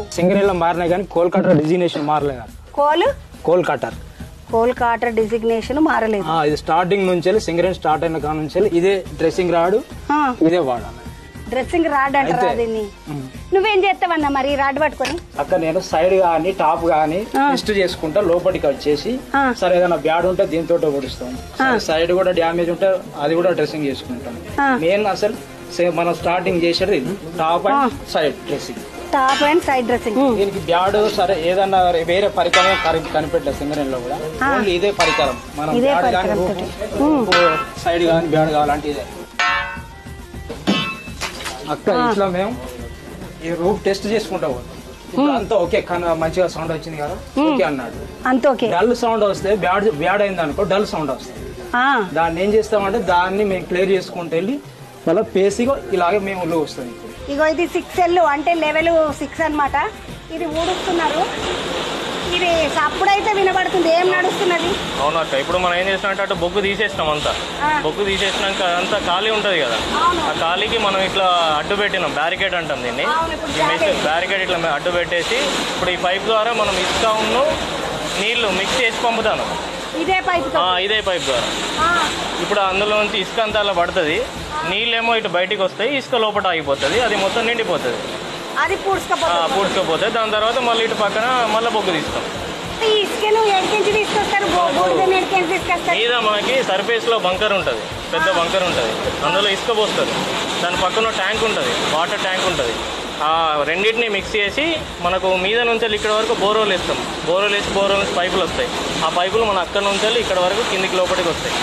మారలేవు. సింగరేణిలో మారినాయి కానీ కోల్కతా డిజిగ్నేషన్ మారలేదు. కోల్కతా డిజిగ్నేషన్ మారలేదు. ఇది స్టార్టింగ్ నుంచి సింగరేణి స్టార్ట్ అయిన కాడ నుంచి ఇదే డ్రెస్సింగ్ రాడ్ ఇదే వాడాలి. డ్రెస్సింగ్ రాడ్ అంటారా దీన్ని? నువ్వేం చేస్తావన్నా మరి రాడ్ పట్టుకొని? అక్కడ నేను సైడ్ గానీ టాప్ గానీ టెస్ట్ చేసుకుంటా, లోపలికి వచ్చేసి సరే ఏదైనా బ్యాడ్ ఉంటే దీంతో పొడుస్తాం, సైడ్ కూడా డ్యామేజ్ ఉంటే అది కూడా డ్రెస్సింగ్ చేసుకుంటాం. మెయిన్ అసలు మనం స్టార్టింగ్ చేసేది top and side dressing. Top and side dressing. దీనికి బ్యాడ్ సరే ఏదన్నా వేరే పరికరం కనిపెట్టలేదు సింగరేణిలో కూడా, ఓన్లీ ఇదే పరికరం. మనం బ్యాడ్ కానీ సైడ్ కానీ బ్యాడ్ కావాలంటే ఇదే. అక్కడ ఇట్లా మేము ఈ రూఫ్ టెస్ట్ చేసుకుంటాం. అంతా ఓకే, మంచిగా సౌండ్ వచ్చింది కదా ఓకే అన్నాడు. అంత ఓకే. డల్ సౌండ్ వస్తే బ్యాడ్ అయింది అనుకో, డల్ సౌండ్ వస్తుంది. దాన్ని ఏం చేస్తామంటే దాన్ని మేము క్లియర్ చేసుకుంటూ వెళ్ళి మళ్ళీ పేసిగా ఇలాగే మేము లో వస్తుంది. ఇగో ఇది 6L అంటే లెవెల్ 6 అన్నమాట. ఇది ఊడుస్తున్నారు. ఇది అప్పుడైతే వినబడుతుంది. ఏం నడుస్తున్నది? అవునక్క, ఇప్పుడు మనం ఏం చేసినట్టు అటు బొగ్గు తీసేసినాం. అంతా బొగ్గు తీసేసినాక అంతా ఖాళీ ఉంటది కదా, ఆ ఖాళీకి మనం ఇట్లా అడ్డు పెట్టినాం, బ్యారికేడ్ అంటాం దీన్ని. బ్యారికేడ్ ఇట్లా అడ్డు పెట్టేసి ఇప్పుడు ఈ పైప్ ద్వారా మనం ఇసుక నీళ్లు మిక్స్ చేసి పంపుతాను. ఇదే పైప్ ద్వారా ఇప్పుడు అందులో నుంచి ఇసుక అంతా అలా పడుతుంది, నీళ్ళేమో ఇటు బయటికి వస్తాయి, ఇసుక లోపల ఆగిపోతుంది, అది మొత్తం నిండిపోతుంది, అది పూడ్చుకపోతే దాని తర్వాత మళ్ళీ ఇటు పక్కన మళ్ళీ బొగ్గు తీస్తాం. మీద మనకి సర్ఫేస్ లో బంకర్ ఉంటుంది, పెద్ద బంకర్ ఉంటుంది, అందులో ఇసుక పోస్తుంది. దాని పక్కన ట్యాంక్ ఉంటుంది, వాటర్ ట్యాంక్ ఉంటుంది. ఆ రెండింటిని మిక్స్ చేసి మనకు మీద నుంచి ఇక్కడ వరకు బోరోలు వేస్తాం. బోరోలు నుంచి పైపులు వస్తాయి. ఆ పైపులు మన అక్కడ నుంచి ఇక్కడ వరకు కిందికి లోపలికి వస్తాయి.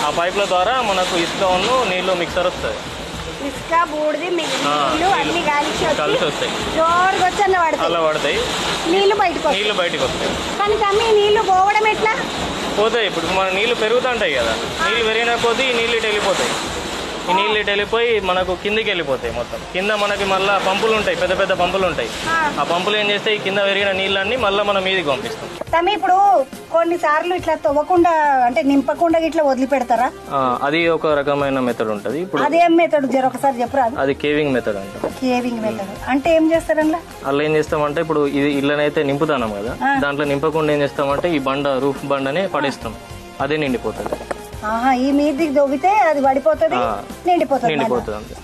ఆ పైపుల ద్వారా మనకు ఇసుక నీళ్ళు మిక్సర్ వస్తుంది. ఇసుక బూడిది అన్ని కలిసి వస్తాయి, అలా పడతాయి, నీళ్లు బయటకు వస్తాయి. కానీ తమ్మి నీళ్లు పోవడం ఎట్లా పోతాయి? ఇప్పుడు మన నీళ్లు పెరుగుతుంటాయి కదా, నీళ్లు పెరిగిన కొద్దీ ఈ నీళ్ళు ఇటు వెళ్ళిపోతాయి. ఈ నీళ్ళు ఇటు వెళ్ళిపోయి మనకు కిందికి వెళ్ళిపోతాయి. మొత్తం కింద మనకి మళ్ళీ పంపులు ఉంటాయి, పెద్ద పెద్ద పంపులు ఉంటాయి. ఆ పంపులు ఏం చేస్తాయి, కింద పెరిగిన నీళ్ళన్నీ మళ్ళీ మనం మీదికి పంపిస్తాం. ఇప్పుడు కొన్నిసార్లు ఇట్లా తవ్వకుండా అంటే నింపకుండా ఇట్లా వదిలిపెడతారా? అది ఒక రకమైన మెథడ్ ఉంటుంది. ఇప్పుడు అదేం మెథడ్ ఒకసారి చెప్పరా? అది కేవింగ్ మెథడ్ అంటారు. కేవింగ్ మెథడ్ అంటే ఏం చేస్తారు? అలా ఏం చేస్తామంటే ఇప్పుడు ఇది ఇళ్ళనైతే నింపుతాం కదా, దాంట్లో నింపకుండా ఏం చేస్తామంటే ఈ రూఫ్ బండనే పడేస్తాం, అదే నిండిపోతుంది. ఈ మీదికి దొవ్వితే అది పడిపోతుంది, నిండిపోతుంది.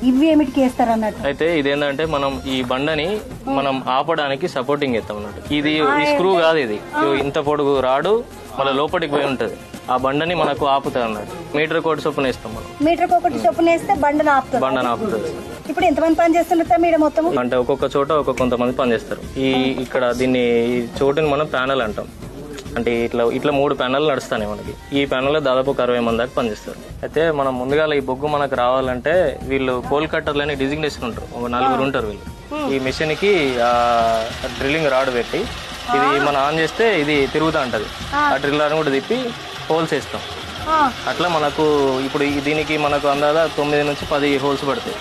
ఇవి ఏమిటికి వేస్తారు అన్నట్టు? అయితే ఇదేంటంటే మనం ఈ బండని మనం ఆపడానికి సపోర్టింగ్ వేస్తాం అన్నట్టు. ఇది ఈ స్క్రూ కాదు, ఇది ఇంత పొడుగు రాడు మళ్ళీ లోపలికి పోయి ఉంటది. ఆ బండని మనకు ఆపుతుంది అన్నట్టు. మీటర్ కోటి చొప్పున వేస్తాం మనం. మీటర్ ఒకటి చొప్పున వేస్తే బండను ఆపుతుంది. ఇప్పుడు ఎంతమంది పని చేస్తున్నారు మీరు మొత్తం? అంటే ఒక్కొక్క చోట కొంతమంది పని చేస్తారు. ఇక్కడ దీన్ని ఈ చోటుని మనం ప్యానల్ అంటాం. అంటే ఇట్లా 3 ప్యానెల్ నడుస్తాయి మనకి. ఈ ప్యానెల్లో దాదాపు 60 మంది దాకా పనిచేస్తారు. అయితే మనం ముందుగా ఈ బొగ్గు మనకు రావాలంటే వీళ్ళు కోల్కట్టర్లు అనే డిజిగ్నేషన్ ఉంటారు, ఒక 4 ఉంటారు వీళ్ళు. ఈ మిషన్ కి డ్రిల్లింగ్ రాడ్ పెట్టి ఇది మనం ఆన్ చేస్తే ఇది తిరుగుతూ ఉంటది. ఆ డ్రిల్లర్ కూడా తిప్పి హోల్స్ వేస్తాం. అట్లా మనకు ఇప్పుడు దీనికి మనకు అందాదా 9 నుంచి 10 హోల్స్ పడతాయి.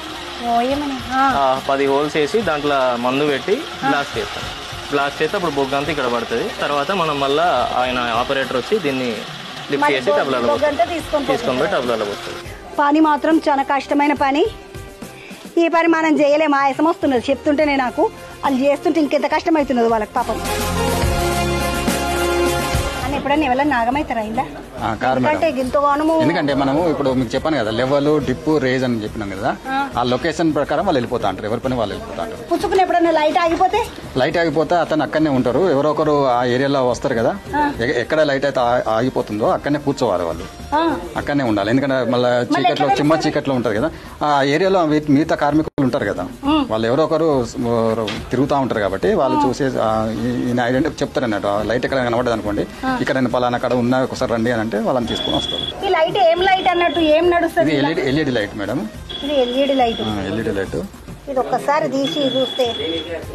10 హోల్స్ వేసి దాంట్లో మందు పెట్టి బ్లాస్ట్ చేస్తాం. బ్లాస్ట్ చేస్తే అప్పుడు బొగ్గు అంతా ఇక్కడ పడుతుంది. తర్వాత మనం మళ్ళీ ఆయన ఆపరేటర్ వచ్చి దీన్ని లిఫ్ట్ చేసి టబ్లలో తీసుకొని పోయి టబ్లలో పోతుంది. పని మాత్రం చాలా కష్టమైన పని. ఈ పని మనం చేయలేము, ఆయాసం వస్తున్నది చెప్తుంటేనే నాకు. వాళ్ళు చేస్తుంటే ఇంకెంత కష్టం అవుతున్నది వాళ్ళకి పాపం. ఎప్పుడన్నా ఎవరైనా నాగమైతారా ఇలా? ఎందుకంటే మనము ఇప్పుడు మీకు చెప్పాను కదా, లెవెల్ డిప్ రేజ్ అని చెప్పినాం కదా, ఆ లొకేషన్ ప్రకారం వాళ్ళు వెళ్ళిపోతా ఉంటారు. ఎవరి పని వాళ్ళు వెళ్ళిపోతా ఉంటారు. పుచ్చుకుని ఎప్పుడన్నా లైట్ ఆగిపోతే అతను అక్కడనే ఉంటారు. ఎవరో ఒకరు ఆ ఏరియాలో వస్తారు కదా, ఎక్కడ లైట్ అయితే ఆగిపోతుందో అక్కడనే కూర్చోవాలి వాళ్ళు, అక్కడనే ఉండాలి. ఎందుకంటే మళ్ళీ చీకట్లో ఉంటది కదా, ఆ ఏరియాలో మిగతా కార్మికులు ఉంటారు కదా, వాళ్ళు ఎవరో ఒకరు తిరుగుతూ ఉంటారు కాబట్టి వాళ్ళు చూసి ఐడెంటిఫై చెప్తారు అన్నట్టు. లైట్ ఎక్కడ కనబడదు అనుకోండి, ఇక్కడ పలానా అక్కడ ఉన్నా ఒకసారి రండి అని అంటే వాళ్ళని తీసుకుని వస్తారు. ఈ లైట్ ఏం లైట్ అన్నట్టు ఏం నడుస్తుంది? LED light madam. ఇది ఎల్ఈడి లైట్. ఇది ఒక్కసారి తీసి చూస్తే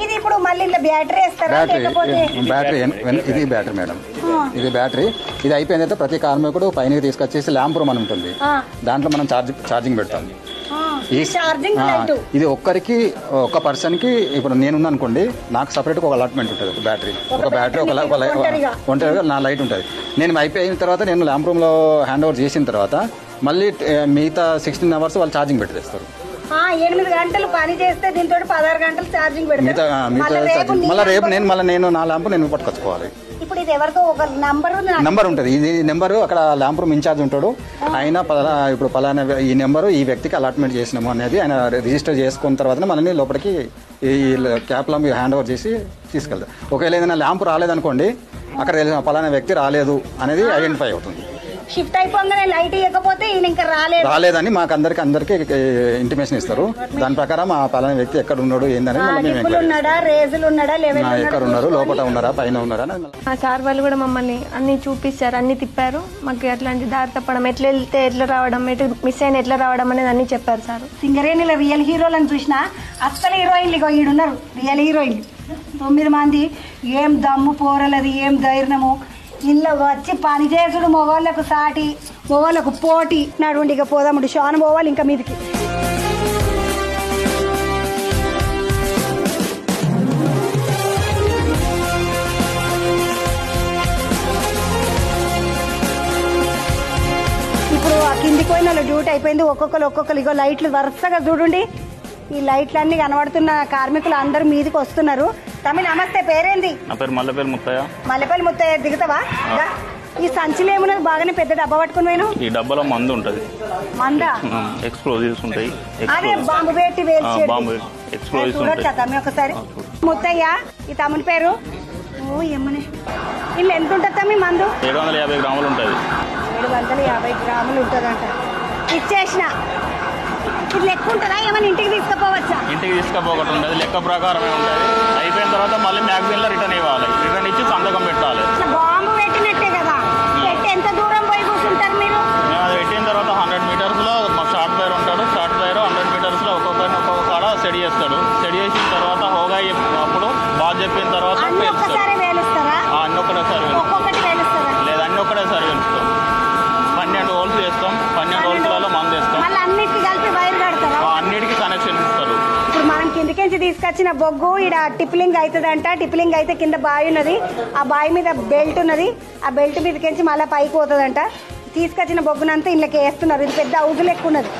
ఇది ఇప్పుడు మళ్ళీ బ్యాటరీ వేస్తారా? బ్యాటరీ ఇది బ్యాటరీ మేడం, ఇది బ్యాటరీ. ఇది అయిపోయిన తర్వాత ప్రతి కార్మికుడు పైన తీసుకొచ్చేసి ల్యాంప్ రూమ్ అని ఉంటుంది, దాంట్లో మనం ఛార్జింగ్ పెడతాం. ఇది ఒక్క పర్సన్ కి ఇప్పుడు నేనున్నా అనుకోండి, నాకు సపరేట్ ఒక అలాట్మెంట్ ఉంటుంది. ఒక బ్యాటరీ ఒంటరిగా నా లైట్ ఉంటుంది. నేను అయిపోయిన తర్వాత నేను ల్యాంప్ రూమ్ లో హ్యాండ్ ఓవర్ చేసిన తర్వాత మళ్ళీ మిగతా 16 hours వాళ్ళు ఛార్జింగ్ పెట్టేస్తారు. 8 గంటలు పని చేస్తే దీంతో 16 గంటలు ఛార్జింగ్ పెడతారు. మళ్ళీ రేపు నేను నా ల్యాంప్ నేను పట్టుకొచ్చుకోవాలి. ఇప్పుడు ఇది ఎవరితో ఒక నంబర్ ఉంటుంది. ఇది నెంబరు అక్కడ ల్యాంప్ రూమ్ ఇన్ఛార్జ్ ఉంటాడు. ఆయన ఇప్పుడు పలానా ఈ నెంబరు ఈ వ్యక్తికి అలాట్మెంట్ చేసినాము అనేది ఆయన రిజిస్టర్ చేసుకున్న తర్వాత మనల్ని లోపలికి ఈ క్యాప్ ల్యాంప్ హ్యాండ్ ఓవర్ చేసి తీసుకెళ్తారు. ఒకవేళ ఏదైనా ల్యాంప్ రాలేదనుకోండి, అక్కడ పలానా వ్యక్తి రాలేదు అనేది ఐడెంటిఫై అవుతుంది. షిఫ్ట్ అయిపోగానే లైట్ ఇవ్వకపోతే ఈయన ఇంకా రాలేదని మాకు అందరికి ఇంటిమేషన్ ఇస్తారు. దాని ప్రకారం ఆ పలానా వ్యక్తి ఎక్కడ ఉన్నాడు ఏందని ఎక్కడ ఉన్నారు, లోపల ఉన్నారా, పైన ఉన్నారా. ఆ సార్ వాళ్ళు కూడా మమ్మల్ని అన్ని చూపిస్తారు, అన్ని తిప్పారు. మాకు అట్లాంటి దారి తప్పడం, ఎట్లా వెళ్తే ఎట్లా రావడం, ఎటు మిస్ అయిన ఎట్లా రావడం అనేది అన్ని చెప్పారు సార్. సింగరేణిలో రియల్ హీరోలను చూసినా అస్సలు హీరోయిన్లు ఇగో ఈడున్నారు రియల్ హీరోయిన్లు 9 మంది. ఏం దమ్ము పోరలది, ఏం ధైర్యము. ఇల్లు వచ్చి పనిచేసుడు మొగోళ్ళకు సాటి, మొగోళ్ళకు పోటీ. నడుండి ఇక పోదాముడు షాను పోవాలి ఇంకా మీదికి. ఇప్పుడు ఆ కిందికి పోయిన వాళ్ళ డ్యూటీ అయిపోయింది. ఒక్కొక్కరు ఇగో లైట్లు వరుసగా చూడండి. ఈ లైట్లన్నీ కనబడుతున్న కార్మికులు అందరూ మీదికి వస్తున్నారు. తమిళ నమస్తే, పేరేంది? నా పేరు మల్లెపల్లి ముత్తయ్య. మల్లెపల్లి ముత్తయ్య, దిగుతావా? ఈ సంచిలో ఏమున్నది? బాగానే పెద్ద డబ్బా పట్టుకుని పోయినా. ఈ డబ్బాలో మందు ఉంటది. మందా? ఎక్స్ప్లోజివ్స్ ఉంటాయి. అదే బాంబు పెట్టి బాంబు ఎక్స్ప్లోజివ్స్ చూడొచ్చా తమ్మి ఒకసారి? ముత్తయ్య, ఈ తమ్ముని పేరు? ఓ ఎమ్మనే. ఇల్లు ఎంత ఉంటుంది తమ్మి మందు? 750 గ్రాములు ఉంటుంది. 750 గ్రాములు ఉంటుందంట. ఇచ్చేసిన ఇది లెక్క ఉంటుందా? ఏమైనా ఇంటికి తీసుకుపోవచ్చా? ఇంటికి తీసుకుపోకటి ఉండదు, లెక్క ప్రకారమే ఉంటుంది. అయిపోయిన తర్వాత మళ్ళీ మ్యాగజైన్ లో రిటర్న్ ఇవ్వాలి. రిటర్న్ ఇచ్చి సంతకం పెట్టాలి. బాంబు పెట్టినట్టే కదా. పెట్టి ఎంత దూరం పోయి కూర్చుంటారు మీరు? మేము అది పెట్టిన తర్వాత 100 మీటర్స్ లో షార్ట్ ఫైర్ ఉంటాడు. షార్ట్ ఫైర్ 100 మీటర్స్ లో ఒక్కొక్క కాడ సెట్ చేస్తాడు. సెట్ చేసిన తర్వాత హోగా అప్పుడు బాగా చెప్పిన తర్వాత అన్ని ఒక్కసారి వేలుస్తారా? అన్ని ఒకటేసారి ఒక్కొక్కటి వేలుస్తారా? లేదా అన్ని ఒకటేసారి వెలుస్తాం. 12 హోల్స్ చేస్తాం. 12 హోల్స్లలో మందు వేస్తాం. అన్నిటికి కలిపి వైర్ కడతారా? అన్నిటికీ కనెక్షన్ ఇస్తారు. ఇప్పుడు మనం కిందికించి తీసుకొచ్చిన బొగ్గు ఈడ టిప్లింగ్ అవుతుందంట. టిప్లింగ్ అయితే కింద బావి ఉన్నది, ఆ బావి మీద బెల్ట్ ఉన్నది. ఆ బెల్ట్ మీదకించి మళ్ళీ పైకి పోతుందంట. తీసుకొచ్చిన బొగ్గునంతా ఇళ్ళకి వేస్తున్నారు. ఇది పెద్ద హౌస్ లెక్క ఉన్నది.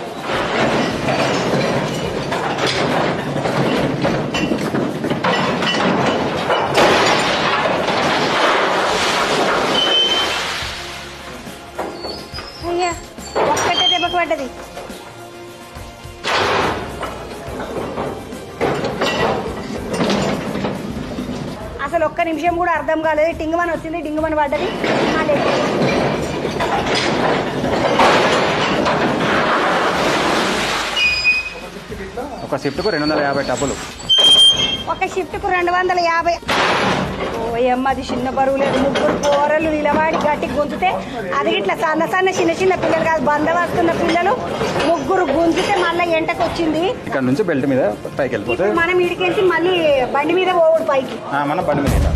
అయ్యా ఒక్కటే దెబ్బకు పడ్డది. అసలు ఒక్క నిమిషం కూడా అర్థం కాలేదు. టింగుమని వచ్చింది, డింగుమని పడ్డది. ఒక షిఫ్ట్ కు 250 డబ్బులు. ఒక షిఫ్ట్ కు 250. ఓయమ్మది చిన్న బరువు లేదు. 3 కూరలు నిలబడి గట్టి గుంజితే అది ఇట్లా సన్న చిన్న పిల్లలు కాదు, బందవస్తున్న పిల్లలు 3 గుంజితే మళ్ళీ ఎంటకు వచ్చింది. ఇక్కడ నుంచి బెల్ట్ మీద పైకి వెళ్ళిపోతే మనం ఇడికెళ్ళి మళ్ళీ బండి మీద పోవుడు పైకి. మనం బండి మీద